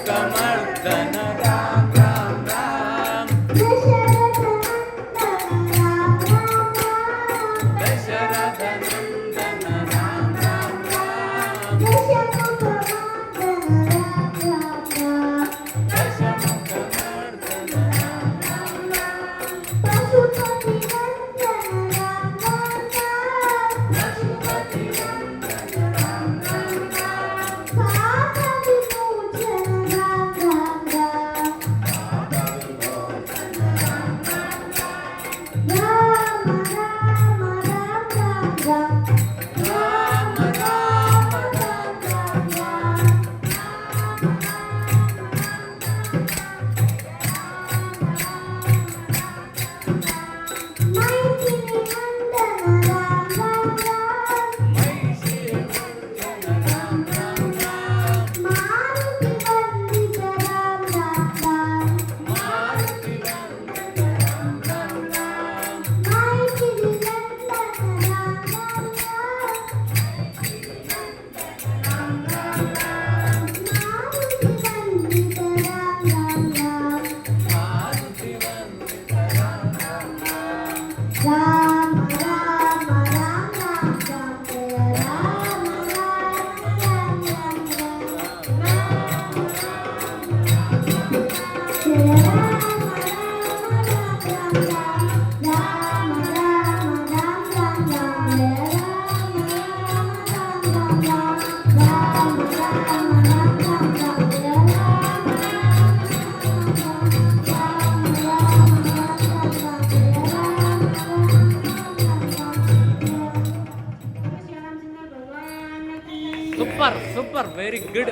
दशमुखमर्दन Ram Ram Ram Dasharath Nandan Ram Ram Ram दशमुखमर्दन Ram Ram Pashupati Vandan Ram Ram Ram Ram Ram Ram Mahishi Vandan Ram Ram Ram Maruti Vandan Ram Ram Ram Maruti Vandit Ram Ram Ram Ram Ram Ram Ram Ram Ram Ram super super very good